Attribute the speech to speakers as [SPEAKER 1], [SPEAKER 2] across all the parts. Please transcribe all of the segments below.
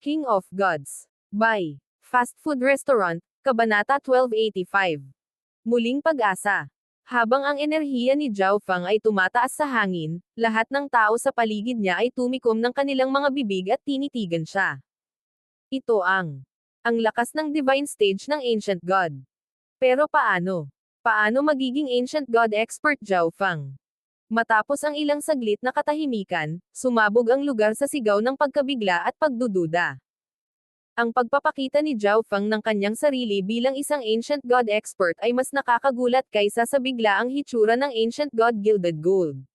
[SPEAKER 1] King of Gods. By Fast Food Restaurant, Kabanata 1285. Muling pag-asa. Habang ang enerhiya ni Zhao Fang ay tumataas sa hangin, lahat ng tao sa paligid niya ay tumikom ng kanilang mga bibig at tinitigan siya. Ito ang lakas ng divine stage ng Ancient God. Pero paano? Paano magiging Ancient God expert Zhao Fang? Matapos ang ilang saglit na katahimikan, sumabog ang lugar sa sigaw ng pagkabigla at pagdududa. Ang pagpapakita ni Zhao Fang ng kanyang sarili bilang isang Ancient God expert ay mas nakakagulat kaysa sa biglaang hitsura ng Ancient God Gilded Gold.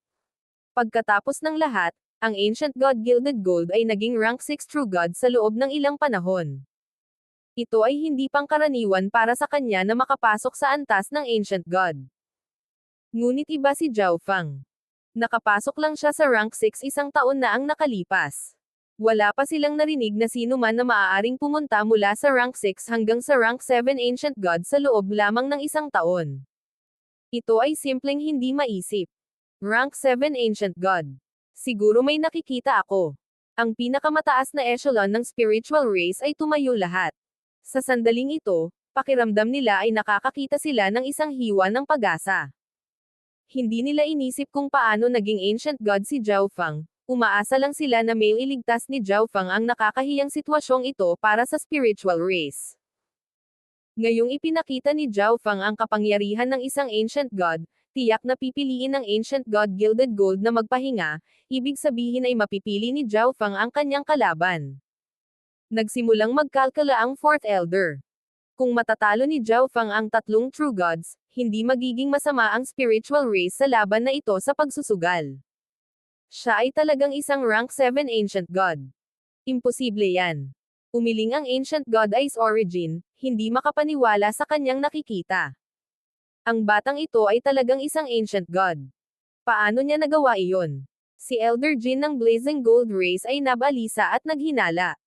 [SPEAKER 1] Pagkatapos ng lahat, ang Ancient God Gilded Gold ay naging rank 6 True God sa loob ng ilang panahon. Ito ay hindi pangkaraniwan para sa kanya na makapasok sa antas ng Ancient God. Ngunit iba si Zhao Fang. Nakapasok lang siya sa rank 6 isang taon na ang nakalipas. Wala pa silang narinig na sino man na maaaring pumunta mula sa rank 6 hanggang sa rank 7 Ancient God sa loob lamang ng isang taon. Ito ay simpleng hindi maisip. Rank 7 Ancient God. Siguro may nakikita ako. Ang pinakamataas na echelon ng spiritual race ay tumayo lahat. Sa sandaling ito, pakiramdam nila ay nakakakita sila ng isang hiwa ng pag-asa. Hindi nila inisip kung paano naging Ancient God si Zhao Fang, umaasa lang sila na may iligtas ni Zhao Fang ang nakakahiyang sitwasyong ito para sa spiritual race. Ngayong ipinakita ni Zhao Fang ang kapangyarihan ng isang Ancient God, tiyak na pipiliin ng Ancient God Gilded Gold na magpahinga, ibig sabihin ay mapipili ni Zhao Fang ang kanyang kalaban. Nagsimulang magkalkala ang Fourth Elder. Kung matatalo ni Zhao Fang ang tatlong True Gods, hindi magiging masama ang spiritual race sa laban na ito sa pagsusugal. Siya ay talagang isang rank 7 Ancient God. Imposible yan. Umiling ang Ancient God Ice Origin, hindi makapaniwala sa kanyang nakikita. Ang batang ito ay talagang isang Ancient God. Paano niya nagawa iyon? Si Elder Jin ng Blazing Gold Race ay nabalisa at naghinala.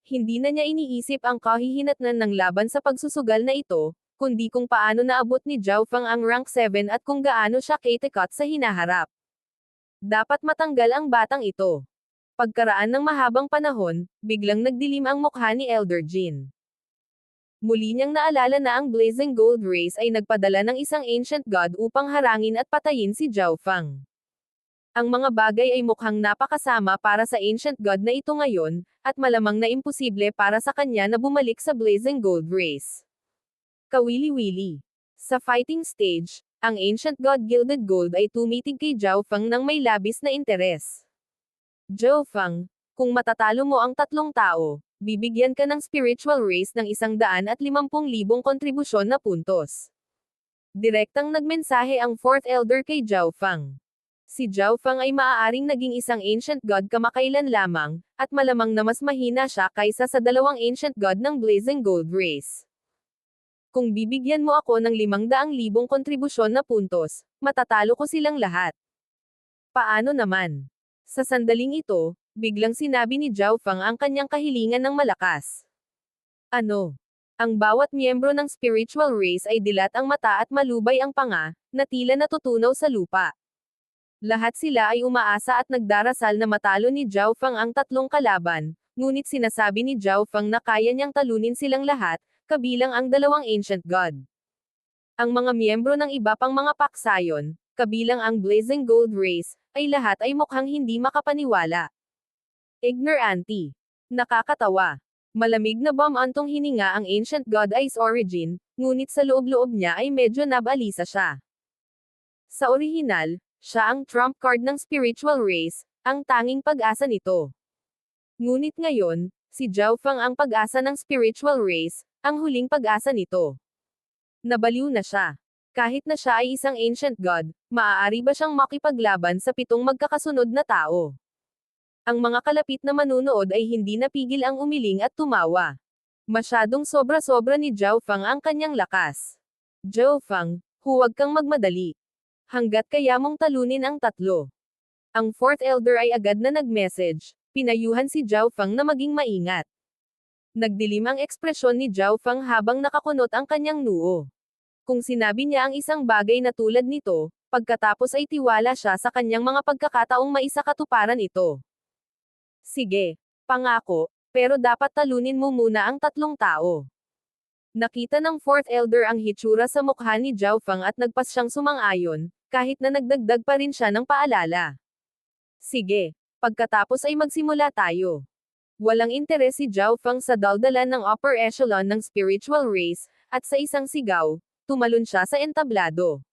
[SPEAKER 1] Hindi na niya iniisip ang kahihinatnan ng laban sa pagsusugal na ito, kundi kung paano naabot ni Zhao Fang ang rank 7 at kung gaano siya katikot sa hinaharap. Dapat matanggal ang batang ito. Pagkaraan ng mahabang panahon, biglang nagdilim ang mukha ni Elder Jin. Muli niyang naalala na ang Blazing Gold Race ay nagpadala ng isang Ancient God upang harangin at patayin si Zhao Fang. Ang mga bagay ay mukhang napakasama para sa Ancient God na ito ngayon, at malamang na imposible para sa kanya na bumalik sa Blazing Gold Race. Kawili-wili. Sa fighting stage, ang Ancient God Gilded Gold ay tumitig kay Zhao Fang ng may labis na interes. Zhao Fang, kung matatalo mo ang tatlong tao, bibigyan ka ng spiritual race ng 150,000 kontribusyon na puntos. Direktang nagmensahe ang Fourth Elder kay Zhao Fang. Si Zhao Fang ay maaaring naging isang Ancient God kamakailan lamang, at malamang na mas mahina siya kaysa sa dalawang Ancient God ng Blazing Gold Race. Kung bibigyan mo ako ng 500,000 kontribusyon na puntos, matatalo ko silang lahat. Paano naman? Sa sandaling ito, biglang sinabi ni Zhao Fang ang kanyang kahilingan ng malakas. Ano? Ang bawat miyembro ng spiritual race ay dilat ang mata at malubay ang panga, na tila natutunaw sa lupa. Lahat sila ay umaasa at nagdarasal na matalo ni Zhao Fang ang tatlong kalaban, ngunit sinasabi ni Zhao Fang na kaya niyang talunin silang lahat, kabilang ang dalawang Ancient God. Ang mga miyembro ng iba pang mga paksayon, kabilang ang Blazing Gold Race, ay lahat ay mukhang hindi makapaniwala. Ignorante. Nakakatawa. Malamig na antong hininga ang Ancient God Ice Origin, ngunit sa loob-loob niya ay medyo nabalisa siya. Sa orihinal, siya ang trump card ng spiritual race, ang tanging pag-asa nito. Ngunit ngayon, si Zhao Fang ang pag-asa ng spiritual race, ang huling pag-asa nito. Nabaliw na siya. Kahit na siya ay isang Ancient God, maaari ba siyang makipaglaban sa 7 magkakasunod na tao? Ang mga kalapit na manunood ay hindi napigil ang umiling at tumawa. Masyadong sobra-sobra ni Zhao Fang ang kanyang lakas. Zhao Fang, huwag kang magmadali. Hanggat kaya mong talunin ang tatlo. Ang Fourth Elder ay agad na nag-message, pinayuhan si Zhao Fang na maging maingat. Nagdilim ang ekspresyon ni Zhao Fang habang nakakunot ang kanyang noo. Kung sinabi niya ang isang bagay na tulad nito, pagkatapos ay tiwala siya sa kanyang mga pagkakataong maisakatuparan ito. Sige, pangako, Pero dapat talunin mo muna ang tatlong tao. Nakita ng fourth elder ang hitsura sa mukha ni Zhao Feng at nagpas siyang sumang-ayon, kahit na nagdagdag pa rin siya ng paalala. Sige, pagkatapos ay magsimula tayo. Walang interes si Zhao Feng sa daldalan ng upper echelon ng spiritual race, at sa isang sigaw, tumalon siya sa entablado.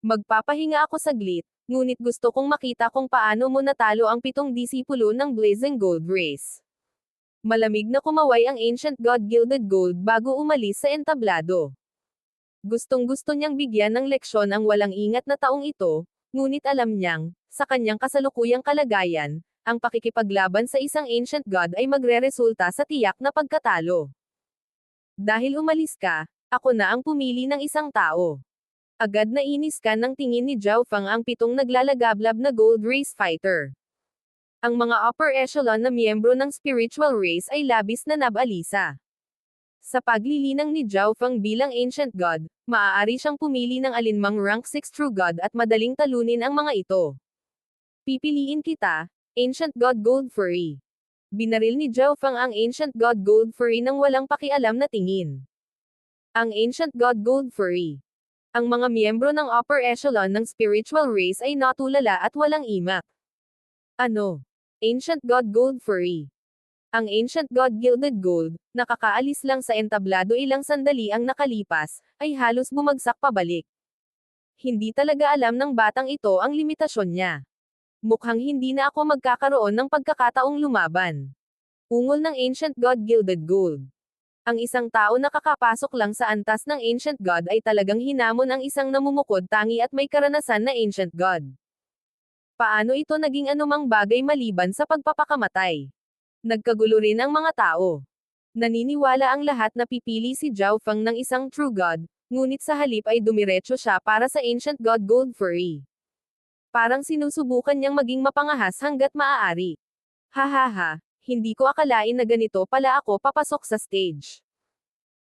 [SPEAKER 1] Magpapahinga ako saglit, ngunit gusto kong makita kung paano mo natalo ang 7 disipulo ng Blazing Gold Race. Malamig na kumaway ang Ancient God Gilded Gold bago umalis sa entablado. Gustong-gusto niyang bigyan ng leksyon ang walang ingat na taong ito, ngunit alam niyang, sa kanyang kasalukuyang kalagayan, ang pakikipaglaban sa isang Ancient God ay magreresulta sa tiyak na pagkatalo. Dahil umalis ka, ako na ang pumili ng isang tao. Agad na iniskan ng tingin ni Zhao Feng ang 7 naglalagablab na Gold Race Fighter. Ang mga upper echelon na miyembro ng spiritual race ay labis na nabalisa. Sa paglilinang ni Zhao Feng bilang Ancient God, maaari siyang pumili ng alinmang rank 6 True God at madaling talunin ang mga ito. Pipiliin kita, Ancient God Gold Furry. Binaril ni Zhao Feng ang Ancient God Gold Furry nang walang pakialam na tingin. Ang Ancient God Gold Furry. Ang mga miyembro ng upper echelon ng spiritual race ay natulala at walang imak. Ano? Ancient God Gold Furry. Ang Ancient God Gilded Gold, nakakaalis lang sa entablado ilang sandali ang nakalipas, ay halos bumagsak pabalik. Hindi talaga alam ng batang ito ang limitasyon niya. Mukhang hindi na ako magkakaroon ng pagkakataong lumaban. Ungol ng Ancient God Gilded Gold. Ang isang tao na kakapasok lang sa antas ng Ancient God ay talagang hinamon ang isang namumukod tangi at may karanasan na Ancient God. Paano ito naging anumang bagay maliban sa pagpapakamatay? Nagkagulo rin ang mga tao. Naniniwala ang lahat na pipili si Zhao Feng ng isang True God, ngunit sa halip ay dumiretso siya para sa Ancient God Gold Furry. Parang sinusubukan niyang maging mapangahas hanggat maaari. Hahaha, hindi ko akalain na ganito pala ako papasok sa stage.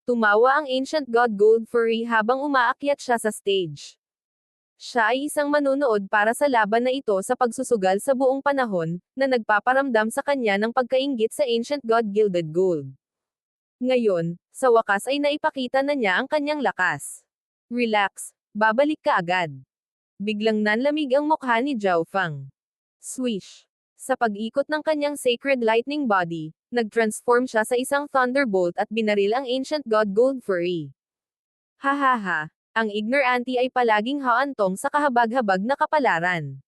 [SPEAKER 1] Tumawa ang Ancient God Gold Furry habang umaakyat siya sa stage. Siya ay isang manonood para sa laban na ito sa pagsusugal sa buong panahon, na nagpaparamdam sa kanya ng pagkainggit sa Ancient God Gilded Gold. Ngayon, sa wakas ay naipakita na niya ang kanyang lakas. Relax, babalik ka agad. Biglang nanlamig ang mukha ni Zhao Feng. Swish. Sa pag-ikot ng kanyang sacred lightning body, nag-transform siya sa isang thunderbolt at binaril ang Ancient God Gold Furry. Hahaha. Ang ignorante ay palaging haantong sa kahabag-habag na kapalaran.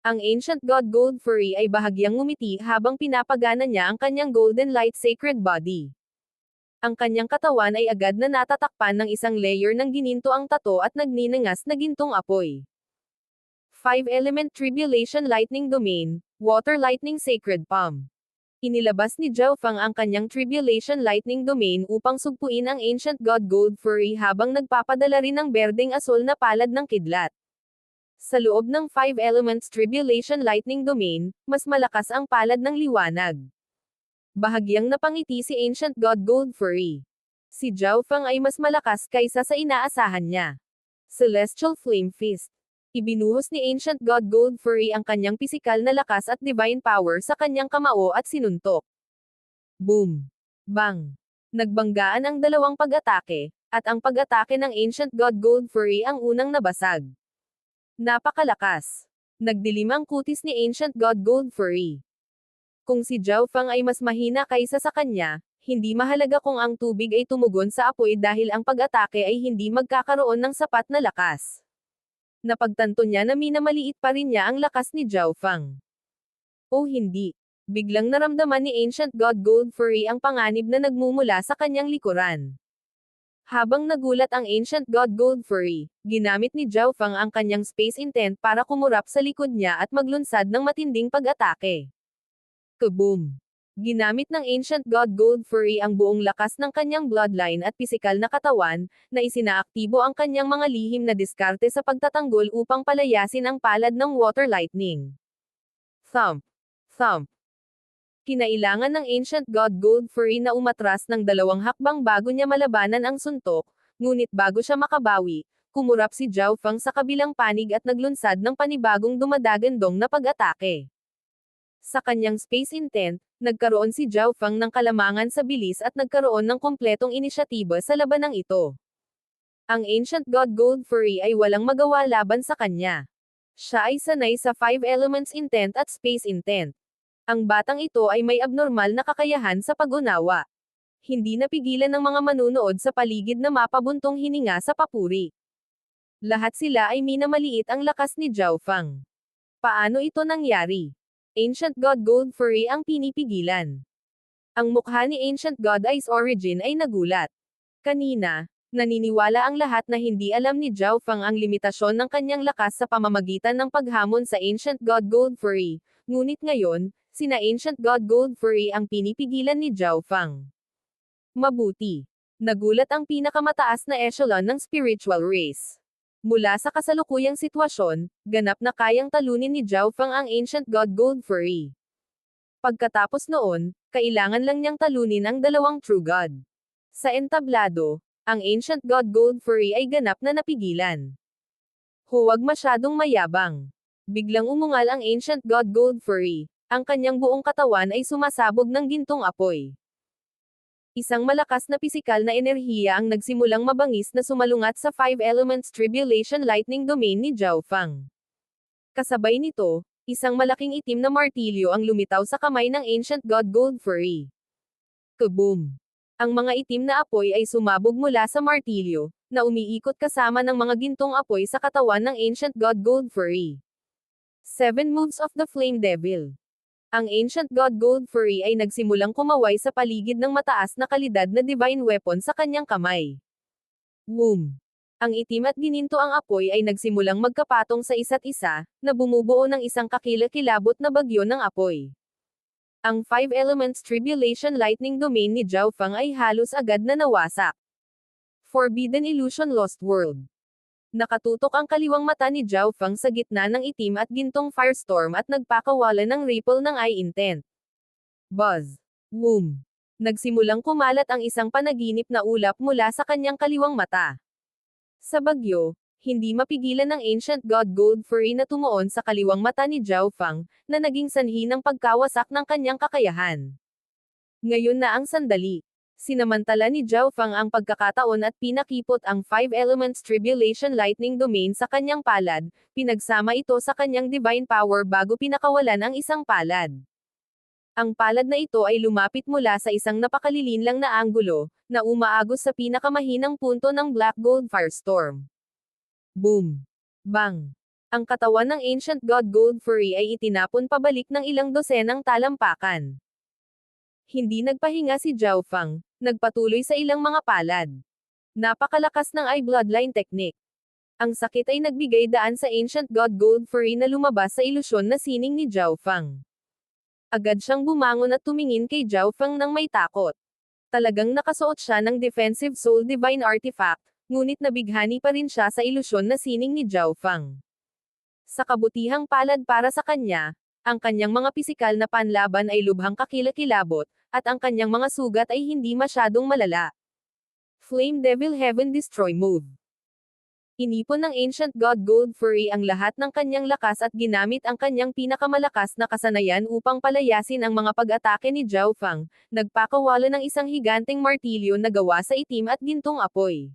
[SPEAKER 1] Ang Ancient God Gold Furry ay bahagyang ngumiti habang pinapagana niya ang kanyang golden light sacred body. Ang kanyang katawan ay agad na natatakpan ng isang layer ng gininto ang tato at nagninangas na gintong apoy. 5-element Tribulation Lightning Domain, Water Lightning Sacred Palm. Inilabas ni Zhao Feng ang kanyang Tribulation Lightning Domain upang sugpuin ang Ancient God Gold Furry habang nagpapadala rin ng berdeng asol na palad ng kidlat. Sa loob ng 5 Elements Tribulation Lightning Domain, mas malakas ang palad ng liwanag. Bahagyang napangiti si Ancient God Gold Furry. Si Zhao Feng ay mas malakas kaysa sa inaasahan niya. Celestial Flame Fist. Ibinuhos ni Ancient God Gold Furry ang kanyang pisikal na lakas at divine power sa kanyang kamao at sinuntok. Boom! Bang! Nagbanggaan ang dalawang pag-atake, at ang pag-atake ng Ancient God Gold Furry ang unang nabasag. Napakalakas! Nagdilim ang kutis ni Ancient God Gold Furry. Kung si Zhao Feng ay mas mahina kaysa sa kanya, hindi mahalaga kung ang tubig ay tumugon sa apoy dahil ang pag-atake ay hindi magkakaroon ng sapat na lakas. Napagtanto niya na minamaliit pa rin niya ang lakas ni Zhao Feng. O hindi. Biglang naramdaman ni Ancient God Gold Furry ang panganib na nagmumula sa kanyang likuran. Habang nagulat ang Ancient God Gold Furry, ginamit ni Zhao Feng ang kanyang Space Intent para kumurap sa likod niya at maglunsad ng matinding pag-atake. Kaboom! Ginamit ng Ancient God Gold Furry ang buong lakas ng kanyang bloodline at pisikal na katawan, na isinaaktibo ang kanyang mga lihim na diskarte sa pagtatanggol upang palayasin ang palad ng water lightning. Thump! Thump! Kinailangan ng Ancient God Gold Furry na umatras ng 2 hakbang bago niya malabanan ang suntok, ngunit bago siya makabawi, kumurap si Zhao Feng sa kabilang panig at naglunsad ng panibagong dumadagandong na pag-atake. Sa kanyang space intent, nagkaroon si Zhao Feng ng kalamangan sa bilis at nagkaroon ng kompletong inisyatiba sa labanang ito. Ang Ancient God Gold Fury ay walang magawa laban sa kanya. Siya ay sanay sa 5 elements intent at space intent. Ang batang ito ay may abnormal na kakayahan sa pag-unawa. Hindi napigilan ng mga manunood sa paligid na mapabuntong hininga sa papuri. Lahat sila ay minamaliit ang lakas ni Zhao Feng. Paano ito nangyari? Ancient God Gold Fury ang pinipigilan. Ang mukha ni Ancient God Ice Origin ay nagulat. Kanina, naniniwala ang lahat na hindi alam ni Zhao Feng ang limitasyon ng kanyang lakas sa pamamagitan ng paghamon sa Ancient God Gold Fury, ngunit ngayon, sina Ancient God Gold Fury ang pinipigilan ni Zhao Feng. Mabuti. Nagulat ang pinakamataas na echelon ng spiritual race. Mula sa kasalukuyang sitwasyon, ganap na kayang talunin ni Zhao Feng ang Ancient God Gold Fury. Pagkatapos noon, kailangan lang niyang talunin ang dalawang True God. Sa entablado, ang Ancient God Gold Fury ay ganap na napigilan. Huwag masyadong mayabang. Biglang umungal ang Ancient God Gold Fury. Ang kanyang buong katawan ay sumasabog ng gintong apoy. Isang malakas na pisikal na enerhiya ang nagsimulang mabangis na sumalungat sa 5 elements tribulation lightning domain ni Zhao Feng. Kasabay nito, isang malaking itim na martilyo ang lumitaw sa kamay ng Ancient God Gold Fury. Kaboom! Ang mga itim na apoy ay sumabog mula sa martilyo, na umiikot kasama ng mga gintong apoy sa katawan ng Ancient God Gold Fury. 7 moves of the Flame Devil. Ang Ancient God Gold Fury ay nagsimulang kumaway sa paligid ng mataas na kalidad na divine weapon sa kanyang kamay. Boom! Ang itim at gininto ang apoy ay nagsimulang magkapatong sa isa't isa, na bumubuo ng isang kakilakilabot na bagyo ng apoy. Ang 5 elements tribulation lightning domain ni Zhao Feng ay halos agad na nawasak. Forbidden Illusion Lost World. Nakatutok ang kaliwang mata ni Zhao Feng sa gitna ng itim at gintong firestorm at nagpakawala ng ripple ng eye intent. Buzz. Boom. Nagsimulang kumalat ang isang panaginip na ulap mula sa kanyang kaliwang mata. Sa bagyo, hindi mapigilan ng Ancient God Gold Fury na tumuon sa kaliwang mata ni Zhao Feng, na naging sanhi ng pagkawasak ng kanyang kakayahan. Ngayon na ang sandali. Sinamantala ni Zhao Feng ang pagkakataon at pinakipot ang 5 elements tribulation lightning domain sa kanyang palad, pinagsama ito sa kanyang divine power bago pinakawalan ang isang palad. Ang palad na ito ay lumapit mula sa isang napakalilinlang na anggulo, na umaagos sa pinakamahinang punto ng Black Gold Firestorm. Boom! Bang! Ang katawan ng Ancient God Gold Fury ay itinapon pabalik ng ilang dosenang talampakan. Hindi nagpahinga si Zhao Feng, nagpatuloy sa ilang mga palad. Napakalakas ng eye bloodline technique. Ang sakit ay nagbigay daan sa Ancient God Gold Fury na lumabas sa ilusyon na sining ni Zhao Feng. Agad siyang bumangon at tumingin kay Zhao Feng nang may takot. Talagang nakasuot siya ng Defensive Soul Divine Artifact, ngunit nabighani pa rin siya sa ilusyon na sining ni Zhao Feng. Sa kabutihang palad para sa kanya, ang kanyang mga pisikal na panlaban ay lubhang kakilakilabot, at ang kanyang mga sugat ay hindi masyadong malala. Flame Devil Heaven Destroy Move. Inipon ng Ancient God Gold Fury ang lahat ng kanyang lakas at ginamit ang kanyang pinakamalakas na kasanayan upang palayasin ang mga pag-atake ni Zhao Feng, nagpakawala ng isang higanteng martilyo na gawa sa itim at gintong apoy.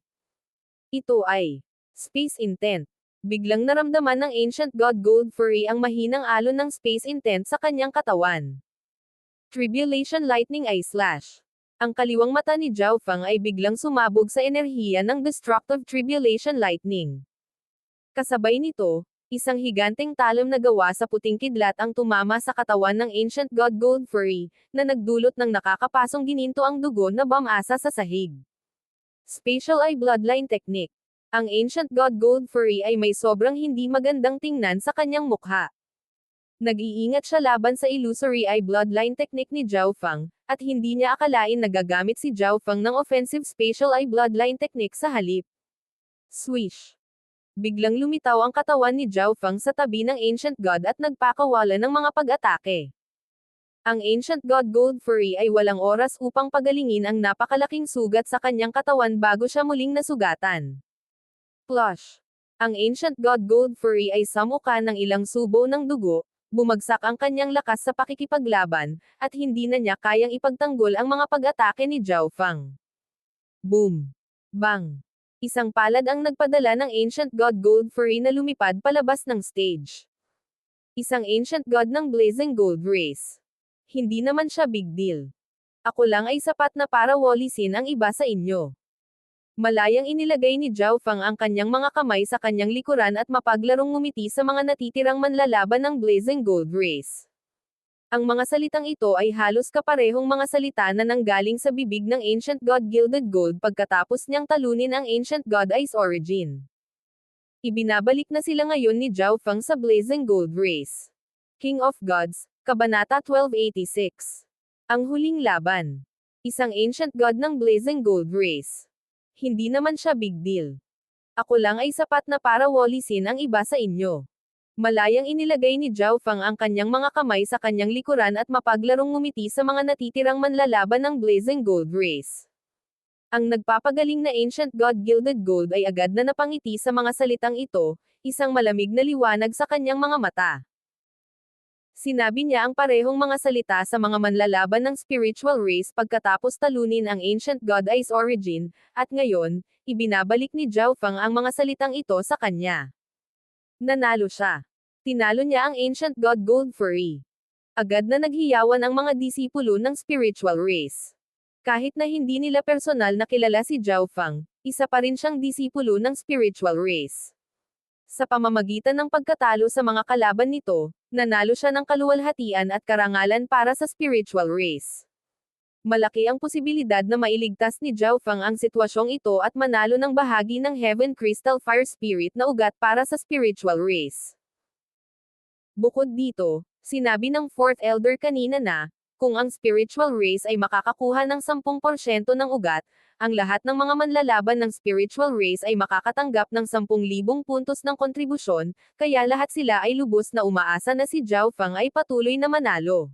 [SPEAKER 1] Ito ay Space Intent. Biglang naramdaman ng Ancient God Gold Fury ang mahinang alon ng space intent sa kanyang katawan. Tribulation Lightning Eye Slash. Ang kaliwang mata ni Zhao Feng ay biglang sumabog sa enerhiya ng Destructive Tribulation Lightning. Kasabay nito, isang higanteng talon na gawa sa puting kidlat ang tumama sa katawan ng Ancient God Gold Fury, na nagdulot ng nakakapasong gininto ang dugo na bumasa sa sahig. Spatial Eye Bloodline Technique. Ang Ancient God Gold Fury ay may sobrang hindi magandang tingnan sa kanyang mukha. Nag-iingat siya laban sa Illusory Eye Bloodline technique ni Zhao Feng, at hindi niya akalain na gagamit si Zhao Feng ng Offensive Spatial Eye Bloodline technique sa halip. Swish! Biglang lumitaw ang katawan ni Zhao Feng sa tabi ng Ancient God at nagpakawala ng mga pag-atake. Ang Ancient God Gold Fury ay walang oras upang pagalingin ang napakalaking sugat sa kanyang katawan bago siya muling nasugatan. Plush. Ang Ancient God Gold Fury ay samuka ng ilang subo ng dugo, Bumagsak ang kanyang lakas sa pakikipaglaban, at hindi na niya kayang ipagtanggol ang mga pag-atake ni Zhao Fang. Boom! Bang! Isang palad ang nagpadala ng Ancient God Gold Fury na lumipad palabas ng stage. Isang Ancient God ng Blazing Gold Race. Hindi naman siya big deal. Ako lang ay sapat na para walisin ang iba sa inyo. Malayang inilagay ni Zhao Fang ang kanyang mga kamay sa kanyang likuran at mapaglarong ngumiti sa mga natitirang manlalaban ng Blazing Gold Race. Ang mga salitang ito ay halos kaparehong mga salita na nanggaling sa bibig ng Ancient God Gilded Gold pagkatapos niyang talunin ang Ancient God Ice Origin. Ibinabalik na sila ngayon ni Zhao Fang sa Blazing Gold Race. King of Gods, Kabanata 1286. Ang huling laban. Isang Ancient God ng Blazing Gold Race. Hindi naman siya big deal. Ako lang ay sapat na para walisin ang iba sa inyo. Malayang inilagay ni Zhao Fang ang kanyang mga kamay sa kanyang likuran at mapaglarong ngumiti sa mga natitirang manlalaban ng Blazing Gold Race. Ang nagpapagaling na Ancient God Gilded Gold ay agad na napangiti sa mga salitang ito, isang malamig na liwanag sa kanyang mga mata. Sinabi niya ang parehong mga salita sa mga manlalaban ng spiritual race pagkatapos talunin ang Ancient God Ice Origin, at ngayon, ibinabalik ni Zhao Fang ang mga salitang ito sa kanya. Nanalo siya. Tinalo niya ang Ancient God Gold Fury. Agad na naghiyawan ang mga disipulo ng spiritual race. Kahit na hindi nila personal na kilala si Zhao Fang, isa pa rin siyang disipulo ng spiritual race. Sa pamamagitan ng pagkatalo sa mga kalaban nito, nanalo siya ng kaluwalhatian at karangalan para sa spiritual race. Malaki ang posibilidad na mailigtas ni Zhao Fang ang sitwasyong ito at manalo ng bahagi ng Heaven Crystal Fire Spirit na ugat para sa spiritual race. Bukod dito, sinabi ng Fourth Elder kanina na, kung ang spiritual race ay makakakuha ng 10% ng ugat, ang lahat ng mga manlalaban ng spiritual race ay makakatanggap ng 10,000 puntos ng kontribusyon, kaya lahat sila ay lubos na umaasa na si Zhao Fang ay patuloy na manalo.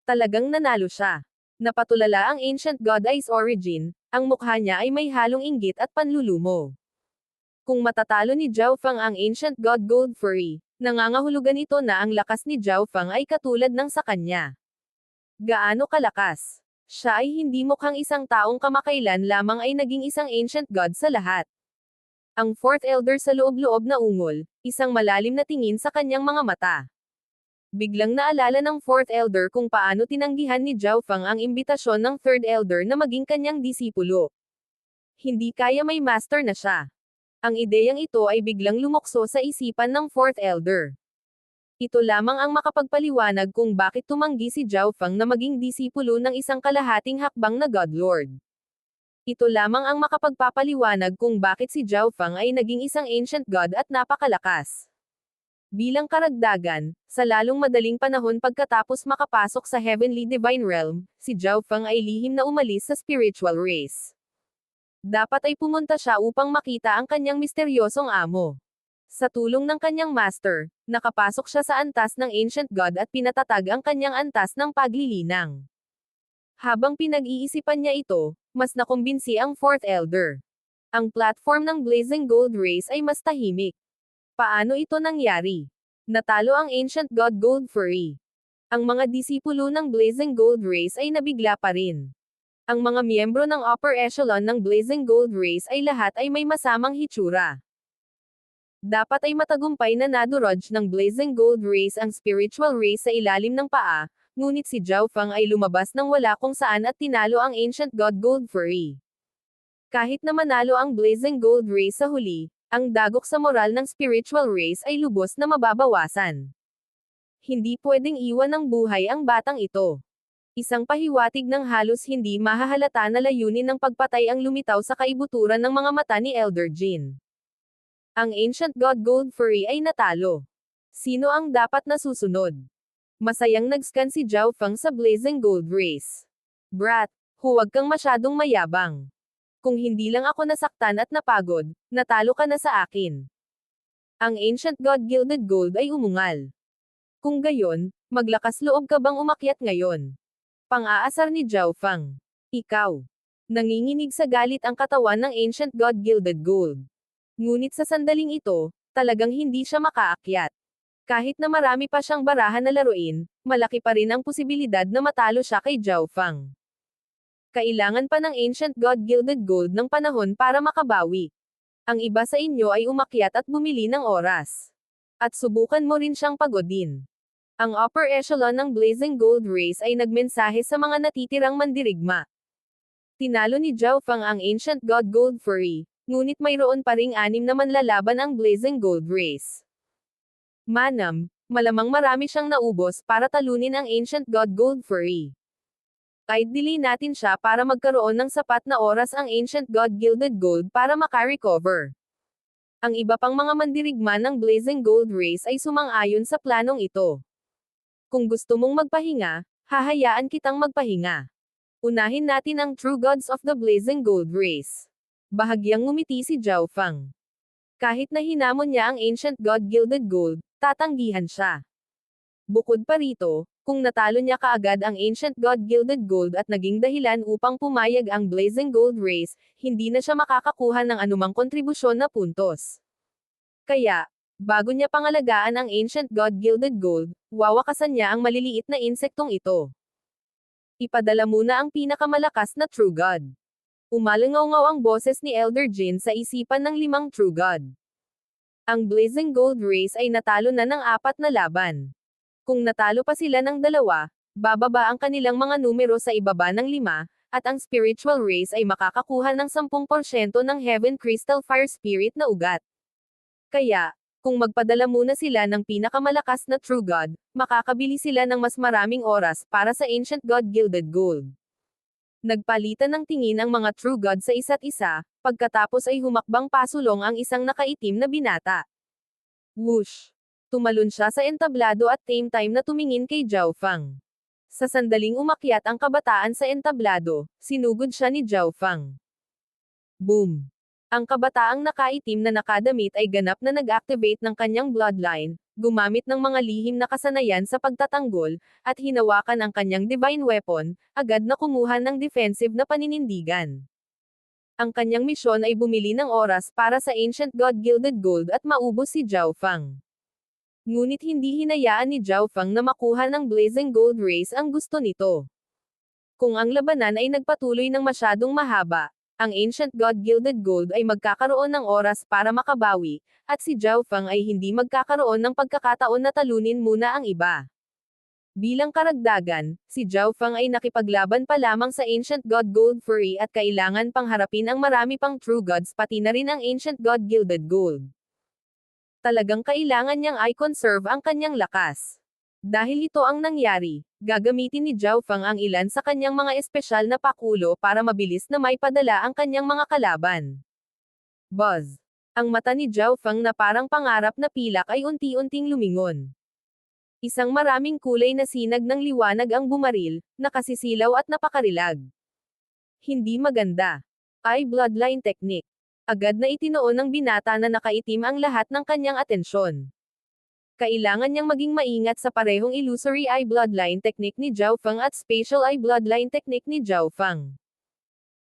[SPEAKER 1] Talagang nanalo siya. Napatulala ang Ancient God Ice Origin, ang mukha niya ay may halong inggit at panlulumo. Kung matatalo ni Zhao Fang ang Ancient God Gold Fury, nangangahulugan ito na ang lakas ni Zhao Fang ay katulad ng sa kanya. Gaano kalakas? Siya ay hindi mukhang isang taong kamakailan lamang ay naging isang Ancient God sa lahat. Ang Fourth Elder sa loob-loob na ungol, isang malalim na tingin sa kanyang mga mata. Biglang naalala ng Fourth Elder kung paano tinanggihan ni Zhao Fang ang imbitasyon ng Third Elder na maging kanyang disipulo. Hindi kaya may master na siya. Ang ideyang ito ay biglang lumukso sa isipan ng Fourth Elder. Ito lamang ang makapagpaliwanag kung bakit tumanggi si Zhao Fang na maging disipulo ng isang kalahating hakbang na God Lord. Ito lamang ang makapagpapaliwanag kung bakit si Zhao Fang ay naging isang Ancient God at napakalakas. Bilang karagdagan, sa lalong madaling panahon pagkatapos makapasok sa Heavenly Divine Realm, si Zhao Fang ay lihim na umalis sa spiritual race. Dapat ay pumunta siya upang makita ang kanyang misteryosong amo. Sa tulong ng kanyang master, nakapasok siya sa antas ng Ancient God at pinatatag ang kanyang antas ng paglilinang. Habang pinag-iisipan niya ito, mas nakumbinsi ang Fourth Elder. Ang platform ng Blazing Gold Race ay mas tahimik. Paano ito nangyari? Natalo ang Ancient God Gold Fury. Ang mga disipulo ng Blazing Gold Race ay nabigla pa rin. Ang mga miyembro ng upper echelon ng Blazing Gold Race ay lahat ay may masamang hitsura. Dapat ay matagumpay na nadurog ng Blazing Gold Race ang spiritual race sa ilalim ng paa, ngunit si Zhao Fang ay lumabas ng wala kung saan at tinalo ang Ancient God Gold Fury. Kahit na manalo ang Blazing Gold Race sa huli, ang dagok sa moral ng spiritual race ay lubos na mababawasan. Hindi pwedeng iwan ng buhay ang batang ito. Isang pahiwatig ng halos hindi mahahalata na layunin ng pagpatay ang lumitaw sa kaibuturan ng mga mata ni Elder Jin. Ang Ancient God Gold Fury ay natalo. Sino ang dapat na susunod? Masayang nag-scan si Zhao Fang sa Blazing Gold Race. Brat, huwag kang masyadong mayabang. Kung hindi lang ako nasaktan at napagod, natalo ka na sa akin. Ang Ancient God Gilded Gold ay umungal. Kung gayon, maglakas loob ka bang umakyat ngayon? Pang-aasar ni Zhao Fang. Ikaw. Nanginginig sa galit ang katawan ng Ancient God Gilded Gold. Ngunit sa sandaling ito, talagang hindi siya makaakyat. Kahit na marami pa siyang barahan na laruin, malaki pa rin ang posibilidad na matalo siya kay Zhao Fang. Kailangan pa ng Ancient God Gilded Gold ng panahon para makabawi. Ang iba sa inyo ay umakyat at bumili ng oras. At subukan mo rin siyang pagodin. Ang upper echelon ng Blazing Gold Race ay nagmensahe sa mga natitirang mandirigma. Tinalo ni Zhao Fang ang Ancient God Gold Furry, ngunit mayroon pa ring 6 na manlalaban ang Blazing Gold Race. Manam, malamang marami siyang naubos para talunin ang Ancient God Gold Furry. Kahit delay natin siya para magkaroon ng sapat na oras ang Ancient God Gilded Gold para makarecover. Ang iba pang mga mandirigma ng Blazing Gold Race ay sumang-ayon sa planong ito. Kung gusto mong magpahinga, hahayaan kitang magpahinga. Unahin natin ang True Gods of the Blazing Gold Race. Bahagyang ngumiti si Zhao Fang. Kahit na hinamon niya ang Ancient God Gilded Gold, tatanggihan siya. Bukod pa rito, kung natalo niya kaagad ang Ancient God Gilded Gold at naging dahilan upang pumayag ang Blazing Gold Race, hindi na siya makakakuha ng anumang kontribusyon na puntos. Kaya, bago niya pangalagaan ang Ancient God Gilded Gold, wawakasan niya ang maliliit na insektong ito. Ipadala muna ang pinakamalakas na True God. Umalangaw ang boses ni Elder Jin sa isipan ng 5 True God. Ang Blazing Gold Race ay natalo na ng 4 na laban. Kung natalo pa sila ng 2, bababa ang kanilang mga numero sa ibaba ng 5, at ang Spiritual Race ay makakakuha ng 10% ng Heaven Crystal Fire Spirit na ugat. Kaya, kung magpadala muna sila ng pinakamalakas na True God, makakabili sila ng mas maraming oras para sa Ancient God Gilded Gold. Nagpalitan ng tingin ang mga True God sa isa't isa, pagkatapos ay humakbang pasulong ang isang nakaitim na binata. Whoosh! Tumalon siya sa entablado at same time na tumingin kay Zhao Fang. Sa sandaling umakyat ang kabataan sa entablado, sinugod siya ni Zhao Fang. Boom! Ang kabataang nakaitim na nakadamit ay ganap na nag-activate ng kanyang bloodline, gumamit ng mga lihim na kasanayan sa pagtatanggol, at hinawakan ang kanyang divine weapon, agad na kumuha ng defensive na paninindigan. Ang kanyang misyon ay bumili ng oras para sa Ancient God Gilded Gold at maubos si Zhao Fang. Ngunit hindi hinayaan ni Zhao Fang na makuha ng Blazing Gold Race ang gusto nito. Kung ang labanan ay nagpatuloy ng masyadong mahaba, ang Ancient God Gilded Gold ay magkakaroon ng oras para makabawi, at si Zhao Fang ay hindi magkakaroon ng pagkakataon na talunin muna ang iba. Bilang karagdagan, si Zhao Fang ay nakipaglaban pa lamang sa Ancient God Gold Furry at kailangan pang harapin ang marami pang True Gods pati na rin ang Ancient God Gilded Gold. Talagang kailangan niyang i-conserve ang kanyang lakas. Dahil ito ang nangyari, gagamitin ni Zhao Fang ang ilan sa kanyang mga espesyal na pakulo para mabilis na maipadala ang kanyang mga kalaban. Buzz! Ang mata ni Zhao Fang na parang pangarap na pilak ay unti-unting lumingon. Isang maraming kulay na sinag ng liwanag ang bumaril, nakasisilaw at napakarilag. Hindi maganda. Ay bloodline technique. Agad na itinoon ng binata na nakaitim ang lahat ng kanyang atensyon. Kailangan niyang maging maingat sa parehong illusory eye bloodline technique ni Zhao Fang at spatial eye bloodline technique ni Zhao Fang.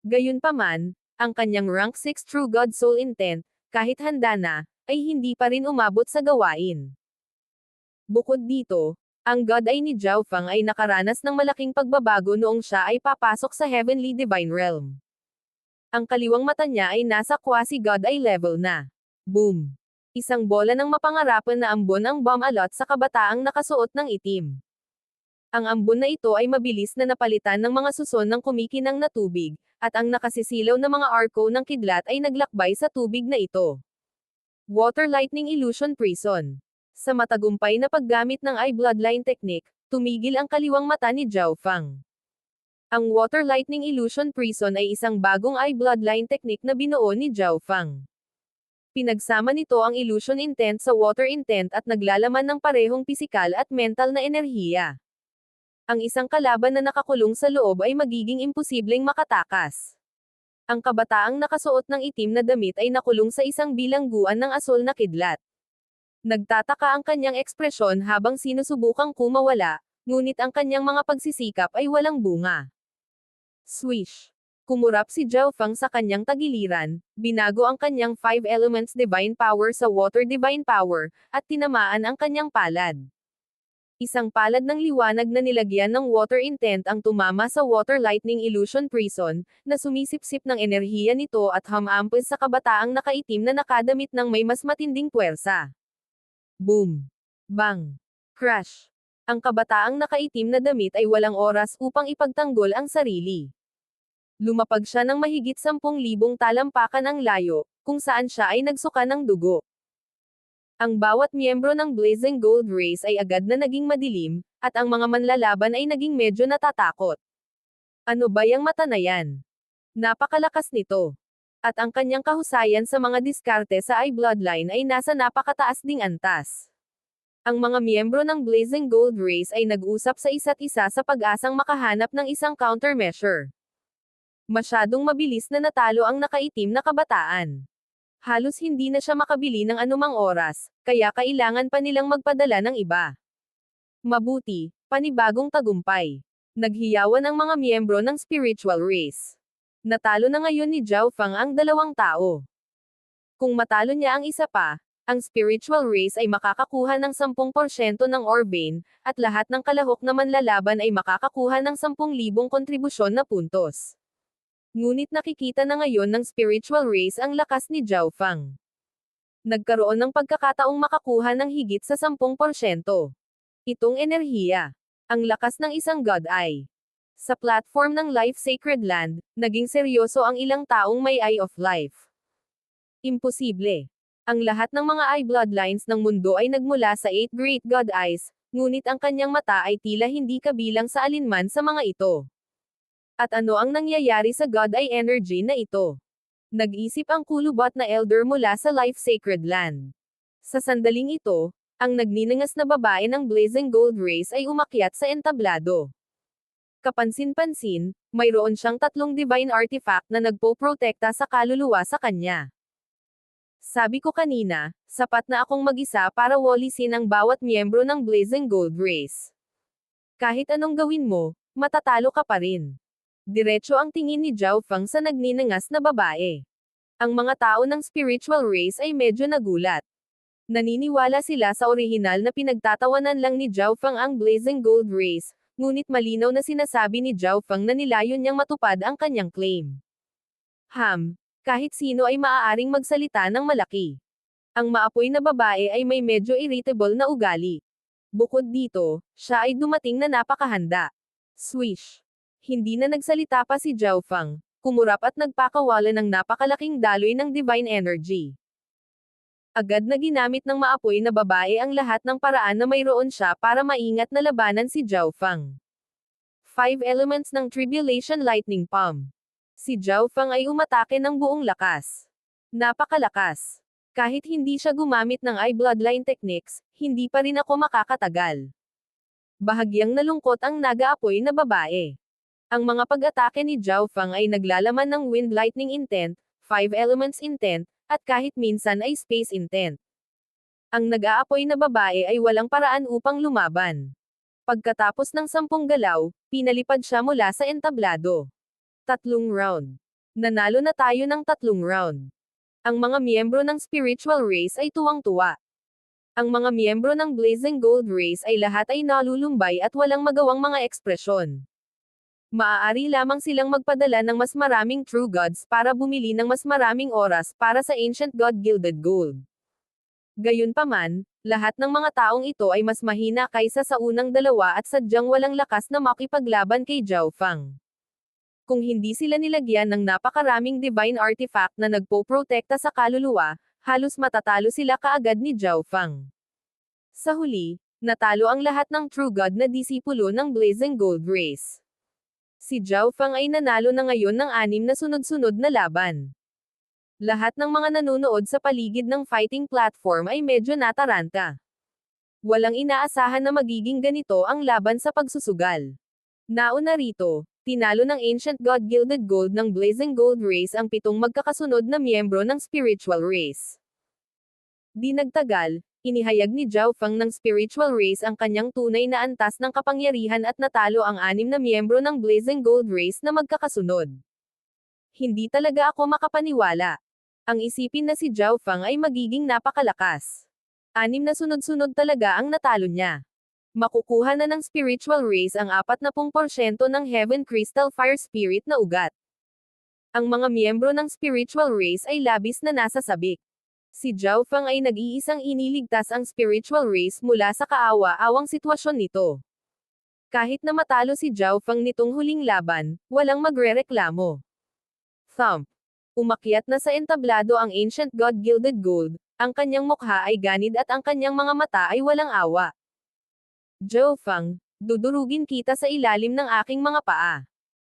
[SPEAKER 1] Gayunpaman, ang kanyang rank 6 True God Soul Intent, kahit handa na, ay hindi pa rin umabot sa gawain. Bukod dito, ang God Eye ni Zhao Fang ay nakaranas ng malaking pagbabago noong siya ay papasok sa Heavenly Divine Realm. Ang kaliwang mata niya ay nasa quasi-God Eye level na. Boom! Isang bola ng mapangarapan na ambon ang bomb-alot sa kabataang nakasuot ng itim. Ang ambon na ito ay mabilis na napalitan ng mga suson ng kumikinang na tubig, at ang nakasisilaw na mga arco ng kidlat ay naglakbay sa tubig na ito. Water Lightning Illusion Prison. Sa matagumpay na paggamit ng eye bloodline technique, tumigil ang kaliwang mata ni Zhao Fang. Ang Water Lightning Illusion Prison ay isang bagong eye bloodline technique na binuo ni Zhao Fang. Pinagsama nito ang illusion intent sa water intent at naglalaman ng parehong pisikal at mental na enerhiya. Ang isang kalaban na nakakulong sa loob ay magiging imposibleng makatakas. Ang kabataang nakasuot ng itim na damit ay nakulong sa isang bilangguan ng asol na kidlat. Nagtataka ang kanyang ekspresyon habang sinusubukang kumawala, ngunit ang kanyang mga pagsisikap ay walang bunga. Swish! Kumurap si Zhao Feng sa kanyang tagiliran, binago ang kanyang 5 elements divine power sa water divine power, at tinamaan ang kanyang palad. Isang palad ng liwanag na nilagyan ng water intent ang tumama sa water lightning illusion prison, na sumisipsip ng enerhiya nito at humampis sa kabataang nakaitim na nakadamit ng may mas matinding puwersa. Boom! Bang! Crash! Ang kabataang nakaitim na damit ay walang oras upang ipagtanggol ang sarili. Lumapag siya ng mahigit 10,000 talampakan ang layo, kung saan siya ay nagsuka ng dugo. Ang bawat miyembro ng Blazing Gold Race ay agad na naging madilim, at ang mga manlalaban ay naging medyo natatakot. Ano ba yang mata na yan? Napakalakas nito. At ang kanyang kahusayan sa mga diskarte sa I-Bloodline ay nasa napakataas ding antas. Ang mga miyembro ng Blazing Gold Race ay nag-usap sa isa't isa sa pag-asang makahanap ng isang countermeasure. Masyadong mabilis na natalo ang nakaitim na kabataan. Halos hindi na siya makabili ng anumang oras, kaya kailangan pa nilang magpadala ng iba. Mabuti, panibagong tagumpay. Naghiyawan ang mga miyembro ng spiritual race. Natalo na ngayon ni Zhao Feng ang 2 tao. Kung matalo niya ang isa pa, ang spiritual race ay makakakuha ng 10% ng Orbane, at lahat ng kalahok na manlalaban ay makakakuha ng 10,000 kontribusyon na puntos. Ngunit nakikita na ngayon ng spiritual race ang lakas ni Zhao Feng. Nagkaroon ng pagkakataong makakuha ng higit sa 10%. Itong enerhiya. Ang lakas ng isang God Eye. Sa platform ng Life Sacred Land, naging seryoso ang ilang taong may Eye of Life. Imposible. Ang lahat ng mga eye bloodlines ng mundo ay nagmula sa 8 Great God Eyes, ngunit ang kanyang mata ay tila hindi kabilang sa alinman sa mga ito. At ano ang nangyayari sa God Eye energy na ito? Nag-isip ang kulubot na elder mula sa Life Sacred Land. Sa sandaling ito, ang nagninangas na babae ng Blazing Gold Race ay umakyat sa entablado. Kapansin-pansin, mayroon siyang 3 divine artifact na nagpoprotekta sa kaluluwa sa kanya. Sabi ko kanina, sapat na akong mag-isa para walisin ang bawat miyembro ng Blazing Gold Race. Kahit anong gawin mo, matatalo ka pa rin. Diretso ang tingin ni Zhao Feng sa nagninangas na babae. Ang mga tao ng spiritual race ay medyo nagulat. Naniniwala sila sa orihinal na pinagtatawanan lang ni Zhao Feng ang Blazing Gold Race, ngunit malinaw na sinasabi ni Zhao Feng na nilayon niyang matupad ang kanyang claim. Kahit sino ay maaaring magsalita ng malaki. Ang maapoy na babae ay may medyo irritable na ugali. Bukod dito, siya ay dumating na napakahanda. Swish! Hindi na nagsalita pa si Zhao Feng, kumurap at nagpakawala ng napakalaking daloy ng divine energy. Agad na ginamit ng maapoy na babae ang lahat ng paraan na mayroon siya para maingat na labanan si Zhao Feng. 5 elements ng Tribulation Lightning Palm. Si Zhao Feng ay umatake ng buong lakas. Napakalakas. Kahit hindi siya gumamit ng eye bloodline techniques, hindi pa rin ako makakatagal. Bahagyang nalungkot ang nag-aapoy na babae. Ang mga pag-atake ni Zhao Feng ay naglalaman ng Wind Lightning Intent, 5 Elements Intent, at kahit minsan ay Space Intent. Ang nag-aapoy na babae ay walang paraan upang lumaban. Pagkatapos ng 10 galaw, pinalipad siya mula sa entablado. 3 round. Nanalo na tayo ng 3 round. Ang mga miyembro ng spiritual race ay tuwang-tuwa. Ang mga miyembro ng Blazing Gold Race ay lahat ay nalulumbay at walang magawang mga ekspresyon. Maaari lamang silang magpadala ng mas maraming True Gods para bumili ng mas maraming oras para sa Ancient God Gilded Gold. Gayunpaman, lahat ng mga taong ito ay mas mahina kaysa sa unang dalawa at sadyang walang lakas na makipaglaban kay Zhao Feng. Kung hindi sila nilagyan ng napakaraming divine artifact na nagpoprotekta sa kaluluwa, halos matatalo sila kaagad ni Zhao Feng. Sa huli, natalo ang lahat ng True God na disipulo ng Blazing Gold Race. Si Zhao Feng ay nanalo na ngayon ng 6 na sunod-sunod na laban. Lahat ng mga nanonood sa paligid ng fighting platform ay medyo nataranta. Walang inaasahan na magiging ganito ang laban sa pagsusugal. Nauna rito, tinalo ng Ancient God Gilded Gold ng Blazing Gold Race ang 7 magkakasunod na miyembro ng spiritual race. Di nagtagal, inihayag ni Zhao Feng ng spiritual race ang kanyang tunay na antas ng kapangyarihan at natalo ang 6 na miyembro ng Blazing Gold Race na magkakasunod. Hindi talaga ako makapaniwala. Ang isipin na si Zhao Fang ay magiging napakalakas. 6 na sunod-sunod talaga ang natalo niya. Makukuha na ng spiritual race ang 40% ng Heaven Crystal Fire Spirit na ugat. Ang mga miyembro ng spiritual race ay labis na nasasabik. Si Zhao Fang ay nag-iisang iniligtas ang spiritual race mula sa kaawa-awang sitwasyon nito. Kahit na matalo si Zhao Fang nitong huling laban, walang magrereklamo. Thump. Umakyat na sa entablado ang Ancient God Gilded Gold, ang kanyang mukha ay ganid at ang kanyang mga mata ay walang awa. Zhao Fang, dudurugin kita sa ilalim ng aking mga paa.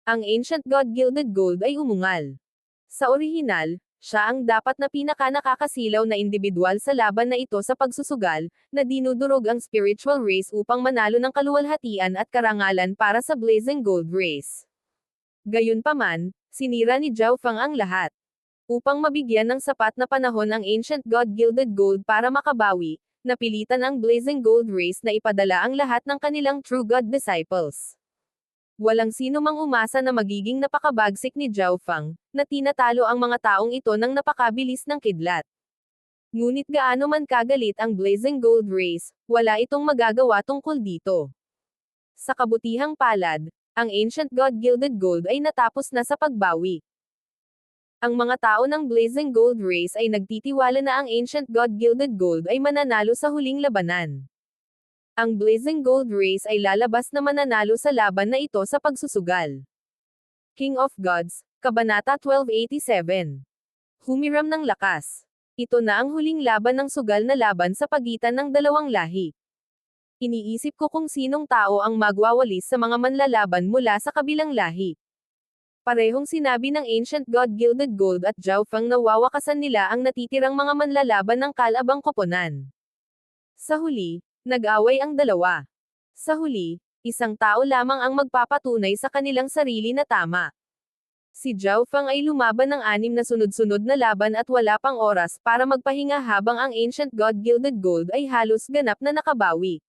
[SPEAKER 1] Ang Ancient God Gilded Gold ay umungal. Sa orihinal, siya ang dapat na pinaka-nakakasilaw na individual sa laban na ito sa pagsusugal, na dinudurog ang spiritual race upang manalo ng kaluwalhatian at karangalan para sa Blazing Gold Race. Gayunpaman, sinira ni Zhao Fang ang lahat. Upang mabigyan ng sapat na panahon ang Ancient God Gilded Gold para makabawi, napilitan ang Blazing Gold Race na ipadala ang lahat ng kanilang True God Disciples. Walang sino mang umasa na magiging napakabagsik ni Zhao Fang, na tinatalo ang mga taong ito ng napakabilis ng kidlat. Ngunit gaano man kagalit ang Blazing Gold Race, wala itong magagawa tungkol dito. Sa kabutihang palad, ang Ancient God Gilded Gold ay natapos na sa pagbawi. Ang mga tao ng Blazing Gold Race ay nagtitiwala na ang Ancient God Gilded Gold ay mananalo sa huling labanan. Ang Blazing Gold Race ay lalabas na mananalo sa laban na ito sa pagsusugal. King of Gods, Kabanata 1287. Humiram ng lakas. Ito na ang huling laban ng sugal na laban sa pagitan ng dalawang lahi. Iniisip ko kung sinong tao ang magwawalis sa mga manlalaban mula sa kabilang lahi. Parehong sinabi ng Ancient God Gilded Gold at Zhao Fang na wawakasan nila ang natitirang mga manlalaban ng kalabang koponan. Sa huli, nag-away ang dalawa. Sa huli, isang tao lamang ang magpapatunay sa kanilang sarili na tama. Si Zhao Fang ay lumaban ng 6 na sunod-sunod na laban at wala pang oras para magpahinga habang ang Ancient God Gilded Gold ay halos ganap na nakabawi.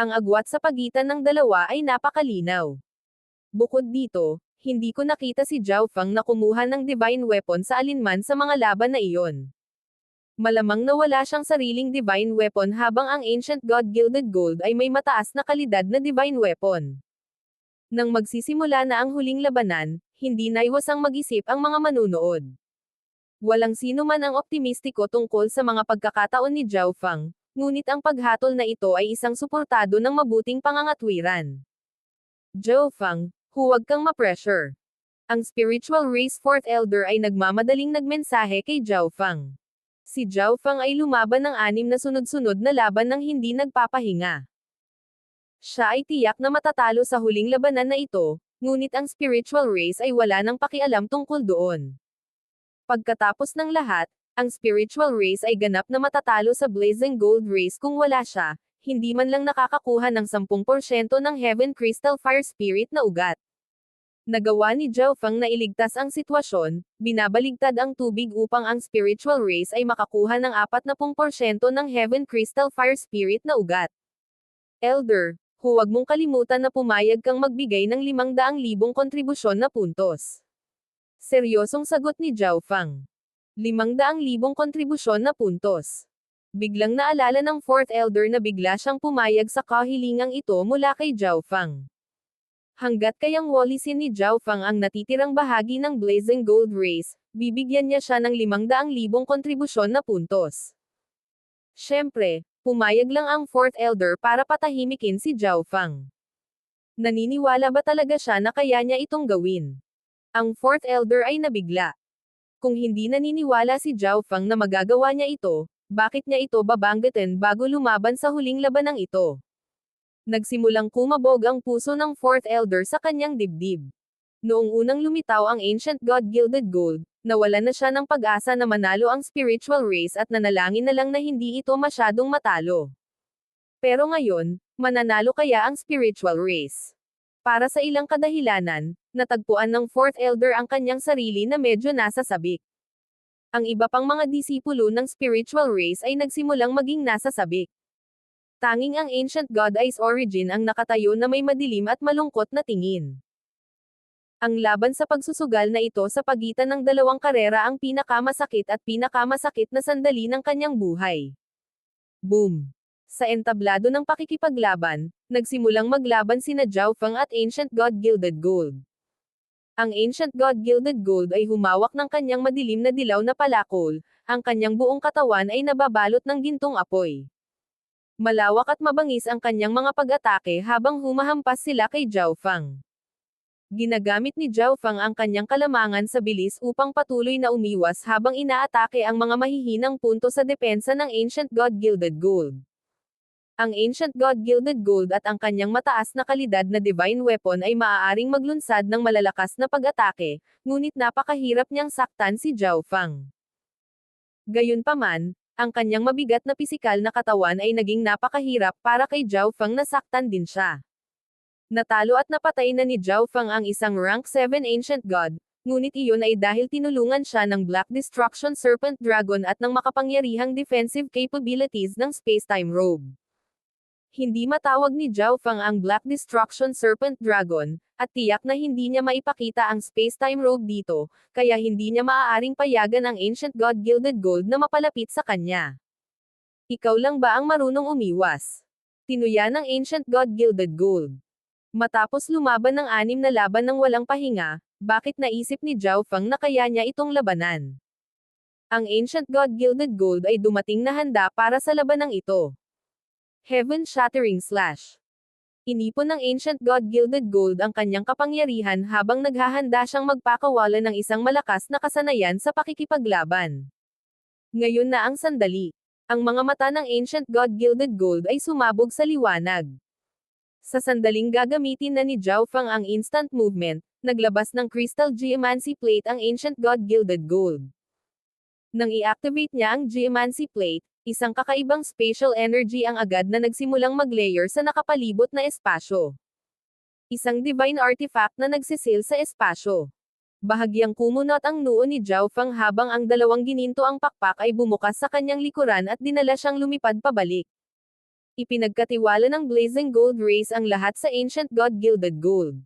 [SPEAKER 1] Ang agwat sa pagitan ng dalawa ay napakalinaw. Bukod dito, hindi ko nakita si Zhao Fang na kumuha ng divine weapon sa alinman sa mga laban na iyon. Malamang na wala siyang sariling divine weapon habang ang Ancient God Gilded Gold ay may mataas na kalidad na divine weapon. Nang magsisimula na ang huling labanan, hindi naiwasang mag-isip ang mga manunood. Walang sino man ang optimistiko tungkol sa mga pagkakataon ni Zhao Fang, ngunit ang paghatol na ito ay isang suportado ng mabuting pangangatwiran. Zhao Fang, huwag kang ma-pressure. Ang Spiritual Race 4th Elder ay nagmamadaling nagmensahe kay Zhao Fang. Si Zhao Fang ay lumaban ng 6 na sunod-sunod na laban ng hindi nagpapahinga. Siya ay tiyak na matatalo sa huling labanan na ito, ngunit ang Spiritual Race ay wala nang pakialam tungkol doon. Pagkatapos ng lahat, ang Spiritual Race ay ganap na matatalo sa Blazing Gold Race kung wala siya, hindi man lang nakakakuha ng 10% ng Heaven Crystal Fire Spirit na ugat. Nagawa ni Zhao Fang na iligtas ang sitwasyon, binabaligtad ang tubig upang ang Spiritual Race ay makakuha ng 40% ng Heaven Crystal Fire Spirit na ugat. Elder, huwag mong kalimutan na pumayag kang magbigay ng 500,000 kontribusyon na puntos. Seryosong sagot ni Zhao Fang. 500,000 kontribusyon na puntos. Biglang naalala ng 4th Elder na bigla siyang pumayag sa kahilingang ito mula kay Zhao Fang. Hanggat kayang walisin ni Zhao Fang ang natitirang bahagi ng Blazing Gold Race, bibigyan niya siya ng 500,000 kontribusyon na puntos. Siyempre, pumayag lang ang 4th Elder para patahimikin si Zhao Fang. Naniniwala ba talaga siya na kaya niya itong gawin? Ang 4th Elder ay nabigla. Kung hindi naniniwala si Zhao Fang na magagawa niya ito, bakit niya ito babanggitin bago lumaban sa huling labanang ito? Nagsimulang kumabog ang puso ng 4th Elder sa kanyang dibdib. Noong unang lumitaw ang Ancient God Gilded Gold, nawalan na siya ng pag-asa na manalo ang Spiritual Race at nanalangin na lang na hindi ito masyadong matalo. Pero ngayon, mananalo kaya ang Spiritual Race? Para sa ilang kadahilanan, natagpuan ng 4th Elder ang kanyang sarili na medyo nasa sabik. Ang iba pang mga disipulo ng Spiritual Race ay nagsimulang maging nasa sabik. Tanging ang Ancient God Eyes Origin ang nakatayo na may madilim at malungkot na tingin. Ang laban sa pagsusugal na ito sa pagitan ng dalawang karera ang pinakamasakit at pinakamasakit na sandali ng kanyang buhay. Boom! Sa entablado ng pakikipaglaban, nagsimulang maglaban sina Zhao Feng at Ancient God Gilded Gold. Ang Ancient God Gilded Gold ay humawak ng kanyang madilim na dilaw na palakol, ang kanyang buong katawan ay nababalot ng gintong apoy. Malawak at mabangis ang kanyang mga pag-atake habang humahampas sila kay Zhao Feng. Ginagamit ni Zhao Feng ang kanyang kalamangan sa bilis upang patuloy na umiwas habang inaatake ang mga mahihinang punto sa depensa ng Ancient God Gilded Gold. Ang Ancient God Gilded Gold at ang kanyang mataas na kalidad na Divine Weapon ay maaaring maglunsad ng malalakas na pag-atake, ngunit napakahirap niyang saktan si Zhao Feng. Gayunpaman, ang kanyang mabigat na pisikal na katawan ay naging napakahirap para kay Zhao Feng na saktan din siya. Natalo at napatay na ni Zhao Feng ang isang rank 7 Ancient God, ngunit iyon ay dahil tinulungan siya ng Black Destruction Serpent Dragon at ng makapangyarihang defensive capabilities ng Spacetime Robe. Hindi matawag ni Zhao Feng ang Black Destruction Serpent Dragon, at tiyak na hindi niya maipakita ang Spacetime Robe dito, kaya hindi niya maaaring payagan ang Ancient God Gilded Gold na mapalapit sa kanya. Ikaw lang ba ang marunong umiwas? Tinuya ng Ancient God Gilded Gold. Matapos lumaban ng 6 na laban ng walang pahinga, bakit naisip ni Zhao Feng na kaya niya itong labanan? Ang Ancient God Gilded Gold ay dumating na handa para sa labanang ito. Heaven Shattering Slash. Inipon ng Ancient God Gilded Gold ang kanyang kapangyarihan habang naghahanda siyang magpakawala ng isang malakas na kasanayan sa pakikipaglaban. Ngayon na ang sandali. Ang mga mata ng Ancient God Gilded Gold ay sumabog sa liwanag. Sa sandaling gagamitin na ni Zhao Feng ang instant movement, naglabas ng Crystal Geomancy Plate ang Ancient God Gilded Gold. Nang i-activate niya ang Geomancy Plate, isang kakaibang spatial energy ang agad na nagsimulang mag-layer sa nakapalibot na espasyo. Isang divine artifact na nagsisil sa espasyo. Bahagyang kumunot ang noo ni Zhao Feng habang ang dalawang gininto ang pakpak ay bumukas sa kanyang likuran at dinala siyang lumipad pabalik. Ipinagkatiwala ng Blazing Gold Race ang lahat sa Ancient God Gilded Gold.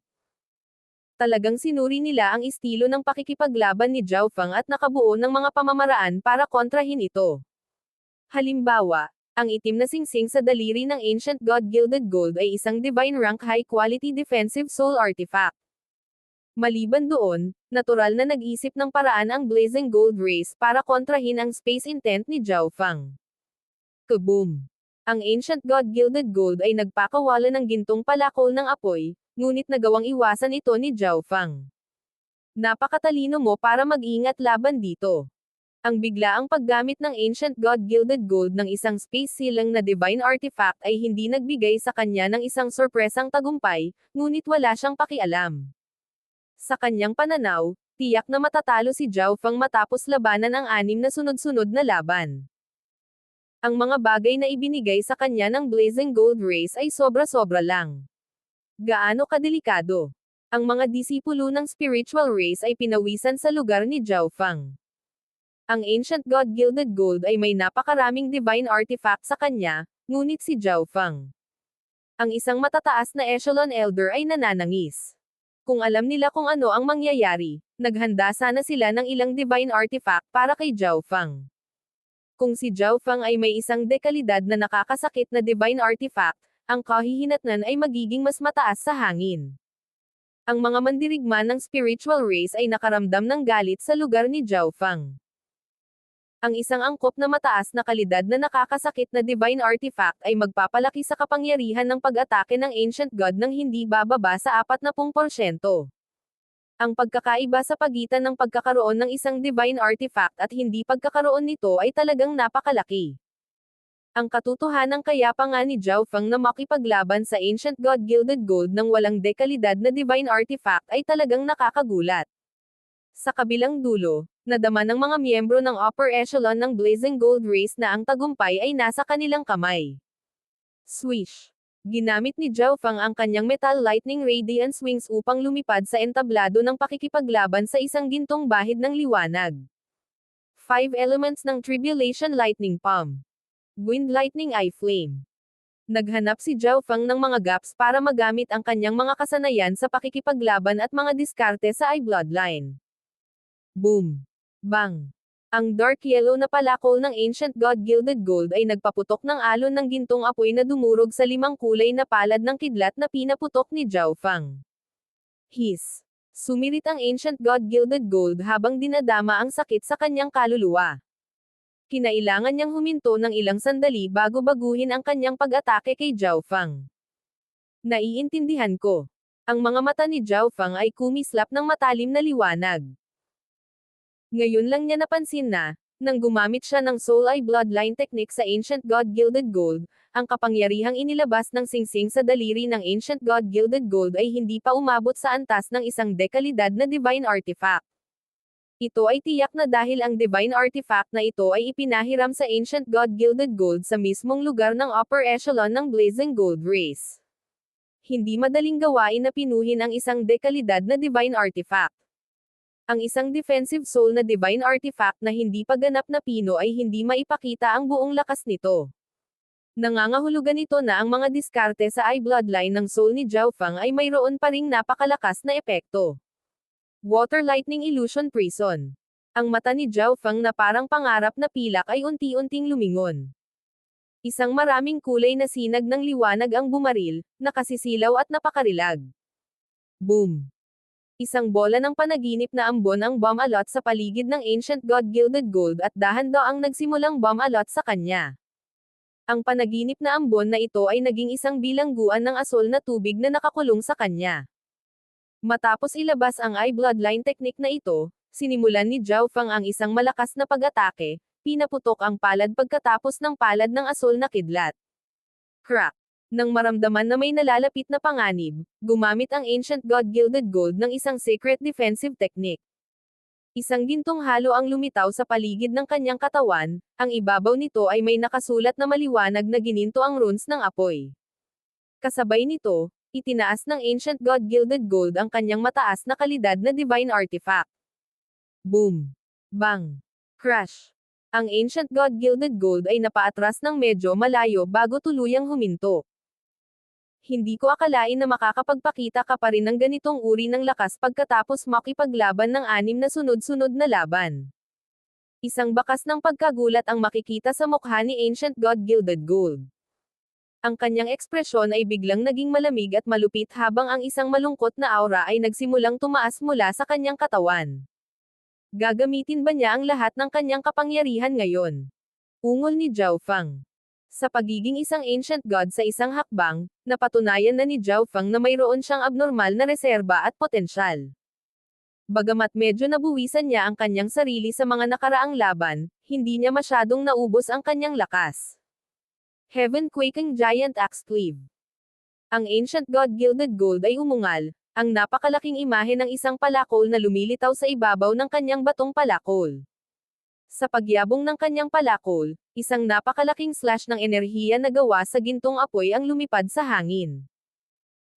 [SPEAKER 1] Talagang sinuri nila ang estilo ng pakikipaglaban ni Zhao Feng at nakabuo ng mga pamamaraan para kontrahin ito. Halimbawa, ang itim na singsing sa daliri ng Ancient God Gilded Gold ay isang divine rank high-quality defensive soul artifact. Maliban doon, natural na nag-isip ng paraan ang Blazing Gold Race para kontrahin ang space intent ni Zhao Feng. Kaboom! Ang Ancient God Gilded Gold ay nagpakawala ng gintong palakol ng apoy, ngunit nagawang iwasan ito ni Zhao Feng. Napakatalino mo para mag-ingat laban dito. Ang biglaang paggamit ng Ancient God Gilded Gold ng isang space silang na divine artifact ay hindi nagbigay sa kanya ng isang sorpresang tagumpay, ngunit wala siyang pakialam. Sa kanyang pananaw, tiyak na matatalo si Zhao Feng matapos labanan ang 6 na sunod-sunod na laban. Ang mga bagay na ibinigay sa kanya ng Blazing Gold Race ay sobra-sobra lang. Gaano kadelikado? Ang mga disipulo ng Spiritual Race ay pinawisan sa lugar ni Zhao Feng. Ang Ancient God Gilded Gold ay may napakaraming divine artifact sa kanya, ngunit si Zhao Feng, ang isang matataas na echelon elder ay nananangis. Kung alam nila kung ano ang mangyayari, naghanda sana sila ng ilang divine artifact para kay Zhao Feng. Kung si Zhao Feng ay may isang dekalidad na nakakasakit na divine artifact, ang kahihinatnan ay magiging mas mataas sa hangin. Ang mga mandirigma ng spiritual race ay nakaramdam ng galit sa lugar ni Zhao Feng. Ang isang angkop na mataas na kalidad na nakakasakit na divine artifact ay magpapalaki sa kapangyarihan ng pag-atake ng Ancient God nang hindi bababa sa 40%. Ang pagkakaiba sa pagitan ng pagkakaroon ng isang divine artifact at hindi pagkakaroon nito ay talagang napakalaki. Ang katotohanan kaya pa nga ni Zhao Feng na makipaglaban sa Ancient God Gilded Gold ng walang dekalidad na divine artifact ay talagang nakakagulat. Sa kabilang dulo, nadama ng mga miyembro ng upper echelon ng Blazing Gold Race na ang tagumpay ay nasa kanilang kamay. Swish! Ginamit ni Zhao Feng ang kanyang Metal Lightning Radiance Wings upang lumipad sa entablado ng pakikipaglaban sa isang gintong bahid ng liwanag. 5 elements ng Tribulation Lightning Palm. Wind Lightning Eye Flame. Naghanap si Zhao Feng ng mga gaps para magamit ang kanyang mga kasanayan sa pakikipaglaban at mga diskarte sa I Bloodline. Boom! Bang! Ang dark yellow na palakol ng Ancient God Gilded Gold ay nagpaputok ng alon ng gintong apoy na dumurog sa 5 kulay na palad ng kidlat na pinaputok ni Zhao Feng. His. Sumirit ang Ancient God Gilded Gold habang dinadama ang sakit sa kanyang kaluluwa. Kinailangan niyang huminto ng ilang sandali bago baguhin ang kanyang pag-atake kay Zhao Feng. Naiintindihan ko. Ang mga mata ni Zhao Feng ay kumislap ng matalim na liwanag. Ngayon lang niya napansin na, nang gumamit siya ng Soul Eye Bloodline technique sa Ancient God Gilded Gold, ang kapangyarihang inilabas ng singsing sa daliri ng Ancient God Gilded Gold ay hindi pa umabot sa antas ng isang dekalidad na Divine Artifact. Ito ay tiyak na dahil ang divine artifact na ito ay ipinahiram sa Ancient God Gilded Gold sa mismong lugar ng upper echelon ng Blazing Gold Race. Hindi madaling gawain na pinuhin ang isang dekalidad na divine artifact. Ang isang defensive soul na divine artifact na hindi pa ganap na pino ay hindi maipakita ang buong lakas nito. Nangangahulugan ito na ang mga diskarte sa I Bloodline ng soul ni Zhao Feng ay mayroon pa ring napakalakas na epekto. Water Lightning Illusion Prison. Ang mata ni Zhao Feng na parang pangarap na pilak ay unti-unting lumingon. Isang maraming kulay na sinag ng liwanag ang bumaril, nakasisilaw at napakarilag. Boom! Isang bola ng panaginip na ambon ang bomb-alot sa paligid ng Ancient God Gilded Gold at dahan-daang nagsimulang bomb-alot sa kanya. Ang panaginip na ambon na ito ay naging isang bilangguan ng asol na tubig na nakakulong sa kanya. Matapos ilabas ang I Bloodline technique na ito, sinimulan ni Zhao Feng ang isang malakas na pag-atake, pinaputok ang palad pagkatapos ng palad ng asol na kidlat. Crack! Nang maramdaman na may nalalapit na panganib, gumamit ang Ancient God Gilded Gold ng isang secret defensive technique. Isang gintong halo ang lumitaw sa paligid ng kanyang katawan, ang ibabaw nito ay may nakasulat na maliwanag na gininto ang runes ng apoy. Kasabay nito, itinaas ng Ancient God Gilded Gold ang kanyang mataas na kalidad na divine artifact. Boom! Bang! Crash! Ang Ancient God Gilded Gold ay napaatras ng medyo malayo bago tuluyang huminto. Hindi ko akalain na makakapagpakita ka pa rin ng ganitong uri ng lakas pagkatapos makipaglaban ng 6 na sunod-sunod na laban. Isang bakas ng pagkagulat ang makikita sa mukha ni Ancient God Gilded Gold. Ang kanyang ekspresyon ay biglang naging malamig at malupit habang ang isang malungkot na aura ay nagsimulang tumaas mula sa kanyang katawan. Gagamitin ba niya ang lahat ng kanyang kapangyarihan ngayon? Ungol ni Zhao Feng. Sa pagiging isang ancient god sa isang hakbang, napatunayan na ni Zhao Feng na mayroon siyang abnormal na reserba at potensyal. Bagamat medyo nabuwisan niya ang kanyang sarili sa mga nakaraang laban, hindi niya masyadong naubos ang kanyang lakas. Heaven-quaking Giant Axe Cleave. Ang Ancient God Gilded Gold ay umungal, ang napakalaking imahe ng isang palakol na lumilitaw sa ibabaw ng kanyang batong palakol. Sa pagyabong ng kanyang palakol, isang napakalaking slash ng enerhiya na gawa sa gintong apoy ang lumipad sa hangin.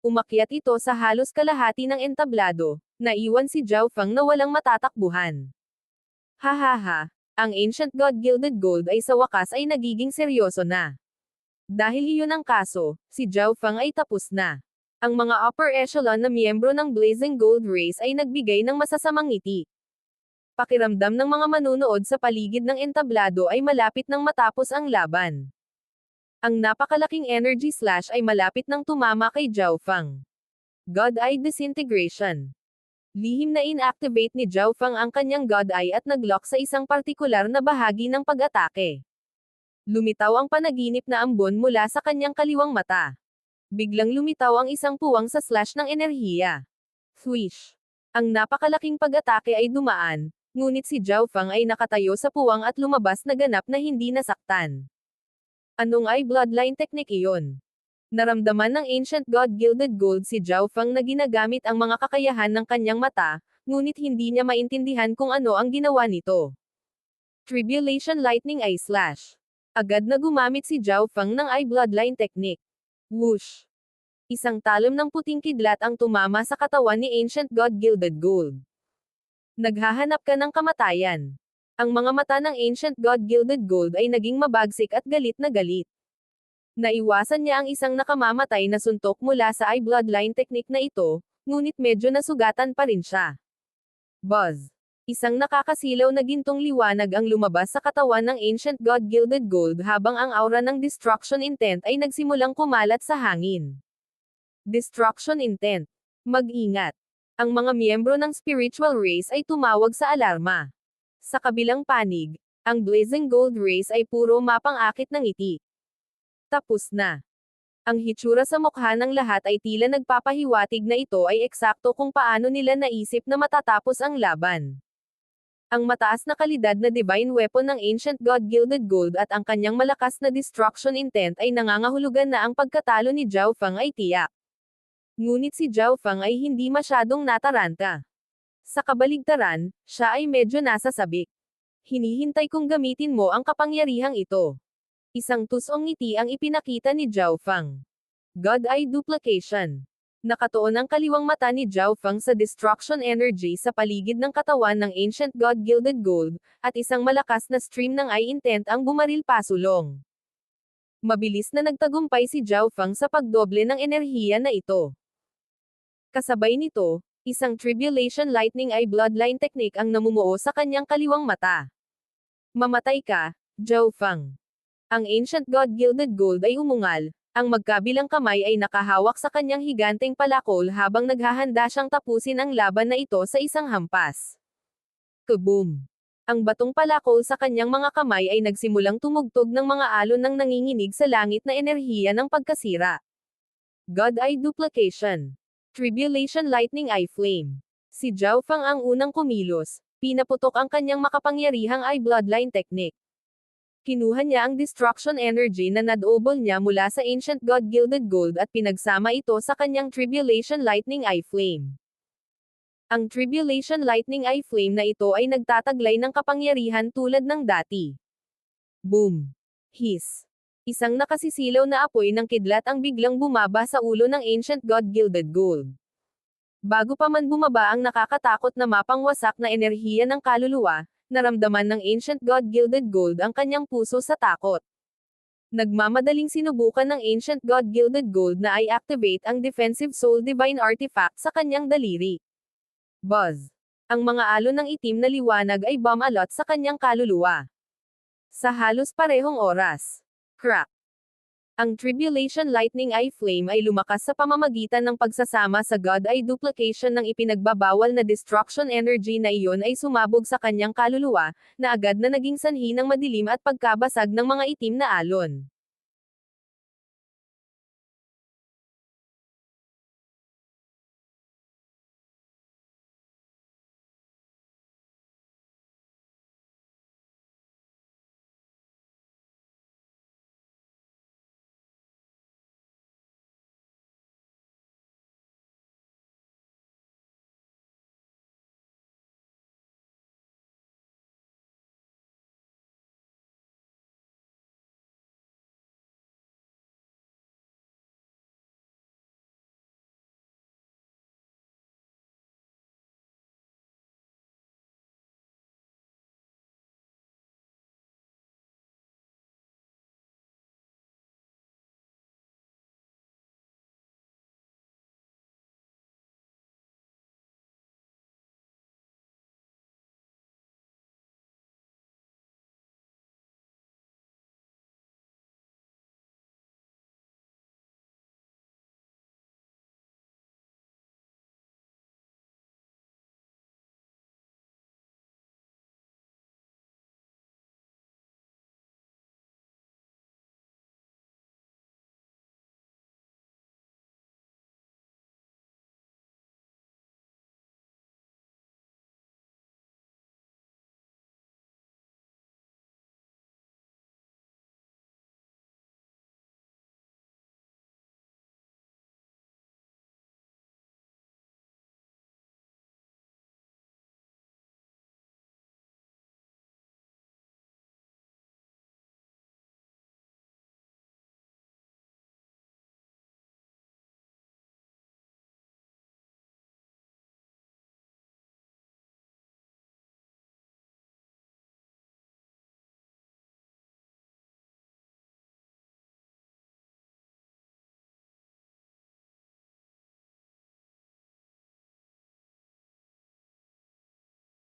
[SPEAKER 1] Umakyat ito sa halos kalahati ng entablado, naiwan si Zhao Feng na walang matatakbuhan. Hahaha, ang Ancient God Gilded Gold ay sa wakas ay nagiging seryoso na. Dahil iyon ang kaso, si Zhao Feng ay tapos na. Ang mga upper echelon na miyembro ng Blazing Gold Race ay nagbigay ng masasamang ngiti. Pakiramdam ng mga manunood sa paligid ng entablado ay malapit nang matapos ang laban. Ang napakalaking energy slash ay malapit nang tumama kay Zhao Feng. God Eye Disintegration. Lihim na inactivate ni Zhao Feng ang kanyang God Eye at naglock sa isang partikular na bahagi ng pag-atake. Lumitaw ang panaginip na ambon mula sa kanyang kaliwang mata. Biglang lumitaw ang isang puwang sa slash ng enerhiya. Swish! Ang napakalaking pag-atake ay dumaan, ngunit si Zhao Feng ay nakatayo sa puwang at lumabas na ganap na hindi nasaktan. Anong ay bloodline technique iyon? Naramdaman ng Ancient God Gilded Gold si Zhao Feng na ginagamit ang mga kakayahan ng kanyang mata, ngunit hindi niya maintindihan kung ano ang ginawa nito. Tribulation Lightning Eye Slash. Agad na gumamit si Zhao Feng ng I Bloodline technique. Whoosh! Isang talom ng puting kidlat ang tumama sa katawan ni Ancient God Gilded Gold. Naghahanap ka ng kamatayan. Ang mga mata ng Ancient God Gilded Gold ay naging mabagsik at galit na galit. Naiwasan niya ang isang nakamamatay na suntok mula sa eye bloodline technique na ito, ngunit medyo nasugatan pa rin siya. Buzz. Isang nakakasilaw na gintong liwanag ang lumabas sa katawan ng Ancient God Gilded Gold habang ang aura ng Destruction Intent ay nagsimulang kumalat sa hangin. Destruction Intent. Mag-ingat. Ang mga miyembro ng spiritual race ay tumawag sa alarma. Sa kabilang panig, ang Blazing Gold Race ay puro mapang-akit ng ngiti. Tapos na. Ang hitsura sa mukha ng lahat ay tila nagpapahiwatig na ito ay eksakto kung paano nila naisip na matatapos ang laban. Ang mataas na kalidad na divine weapon ng Ancient God Gilded Gold at ang kanyang malakas na destruction intent ay nangangahulugan na ang pagkatalo ni Zhao Feng ay tiyak. Ngunit si Zhao Feng ay hindi masyadong nataranta. Sa kabaligtaran, siya ay medyo nasa sabik. Hinihintay kong gamitin mo ang kapangyarihang ito. Isang tusong ngiti ang ipinakita ni Zhao Feng. God Eye Duplication. Nakatuon ang kaliwang mata ni Zhao Feng sa destruction energy sa paligid ng katawan ng Ancient God Gilded Gold, at isang malakas na stream ng eye intent ang bumaril pasulong. Mabilis na nagtagumpay si Zhao Feng sa pagdoble ng enerhiya na ito. Kasabay nito, isang Tribulation Lightning Eye Bloodline Technique ang namumuo sa kanyang kaliwang mata. Mamatay ka, Zhao Feng. Ang Ancient God Gilded Gold ay umungal. Ang magkabilang kamay ay nakahawak sa kanyang higanteng palakol habang naghahanda siyang tapusin ang laban na ito sa isang hampas. Kaboom! Ang batong palakol sa kanyang mga kamay ay nagsimulang tumugtog ng mga alon ng nanginginig sa langit na enerhiya ng pagkasira. God Eye Duplication. Tribulation Lightning Eye Flame. Si Zhao Feng ang unang kumilos, pinaputok ang kanyang makapangyarihang eye bloodline technique. Kinuha niya ang destruction energy na nadobol niya mula sa Ancient God Gilded Gold at pinagsama ito sa kanyang Tribulation Lightning Eye Flame. Ang Tribulation Lightning Eye Flame na ito ay nagtataglay ng kapangyarihan tulad ng dati. Boom! Hiss! Isang nakasisilaw na apoy ng kidlat ang biglang bumaba sa ulo ng Ancient God Gilded Gold. Bago pa man bumaba ang nakakatakot na mapangwasak na enerhiya ng kaluluwa, naramdaman ng Ancient God Gilded Gold ang kanyang puso sa takot. Nagmamadaling sinubukan ng Ancient God Gilded Gold na i-activate ang Defensive Soul Divine Artifact sa kanyang daliri. Buzz! Ang mga alon ng itim na liwanag ay bumalot sa kanyang kaluluwa. Sa halos parehong oras. Crack! Ang Tribulation Lightning Eye Flame ay lumakas sa pamamagitan ng pagsasama sa God Eye Duplication ng ipinagbabawal na destruction energy na iyon ay sumabog sa kanyang kaluluwa, na agad na naging sanhi ng madilim at pagkabasag ng mga itim na alon.